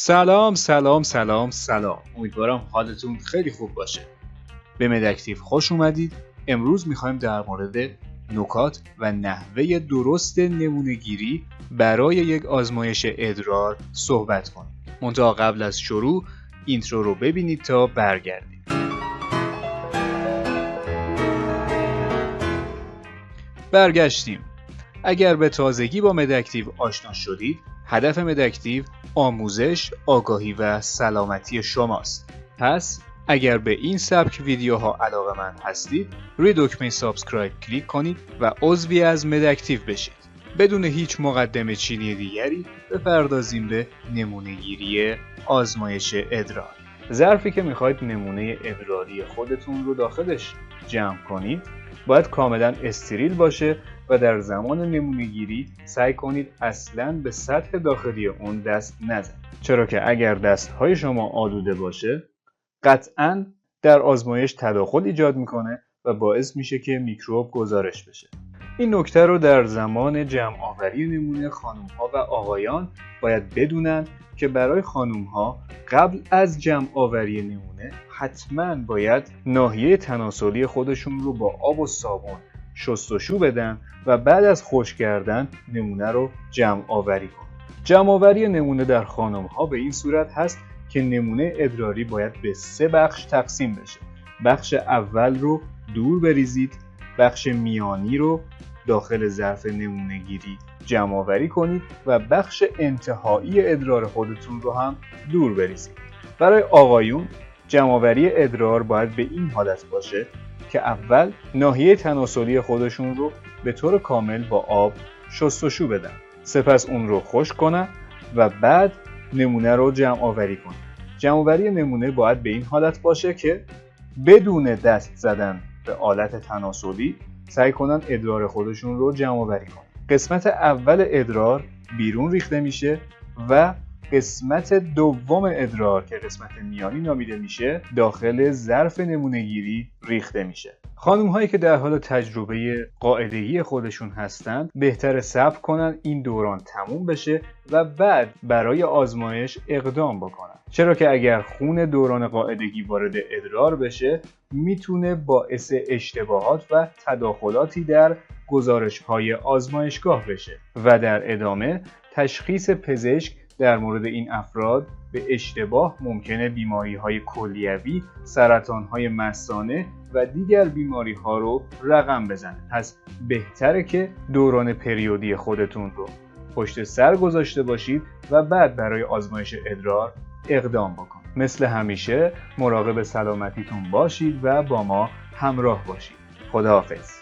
سلام سلام سلام سلام. امیدوارم حالتون خیلی خوب باشه. به مداکتیو خوش اومدید. امروز میخوایم در مورد نکات و نحوه درست نمونه‌گیری برای یک آزمایش ادرار صحبت کنیم. منتها قبل از شروع اینترو رو ببینید تا برگردیم. برگشتیم. اگر به تازگی با مداکتیو آشنا شدید، هدف مداکتیو آموزش، آگاهی و سلامتی شماست. پس اگر به این سبک ویدیوها علاقه‌مند هستید، روی دکمه سابسکرایب کلیک کنید و عضوی از مداکتیو بشید. بدون هیچ مقدمه چینی دیگری بپردازیم به نمونه‌گیری آزمایش ادرار. ظرفی که میخواید نمونه ادراری خودتون رو داخلش جمع کنید باید کاملا استریل باشه و در زمان نمونه‌گیری سعی کنید اصلاً به سطح داخلی اون دست نزنید. چرا که اگر دست‌های شما آلوده باشه قطعاً در آزمایش تداخل ایجاد میکنه و باعث میشه که میکروب گزارش بشه. این نکته رو در زمان جمع آوری نمونه خانم‌ها و آقایان باید بدونن که برای خانم‌ها قبل از جمع آوری نمونه حتماً باید ناحیه تناسلی خودشون رو با آب و صابون شستشو بدن و بعد از خشک کردن نمونه رو جمع آوری کنن. جمع آوری نمونه در خانم‌ها به این صورت هست که نمونه ادراری باید به 3 بخش تقسیم بشه. بخش اول رو دور بریزید، بخش میانی رو داخل ظرف نمونه گیری جمع آوری کنید و بخش انتهایی ادرار خودتون رو هم دور بریزید. برای آقایون جمع آوری ادرار باید به این حالت باشه که اول ناحیه تناسلی خودشون رو به طور کامل با آب شستشو بدن، سپس اون رو خشک کنن و بعد نمونه رو جمع آوری کنن. جمع آوری نمونه باید به این حالت باشه که بدون دست زدن به آلت تناسلی سعی کنن ادرار خودشون رو جمع آوری کنن. قسمت اول ادرار بیرون ریخته میشه و قسمت دوم ادرار که قسمت میانی نامیده میشه داخل ظرف نمونه‌گیری ریخته میشه. خانم هایی که در حال تجربه قاعدگی خودشون هستن بهتر صبر کنن این دوران تموم بشه و بعد برای آزمایش اقدام بکنن، چرا که اگر خون دوران قاعدگی وارد ادرار بشه میتونه باعث اشتباهات و تداخلاتی در گزارش های آزمایشگاه بشه و در ادامه تشخیص پزشک در مورد این افراد به اشتباه ممکنه بیماری‌های کلیوی، سرطان‌های مثانه و دیگر بیماری‌ها رو رقم بزنه. پس بهتره که دوران پریودی خودتون رو پشت سر گذاشته باشید و بعد برای آزمایش ادرار اقدام بکنید. مثل همیشه مراقب سلامتیتون باشید و با ما همراه باشید. خداحافظ.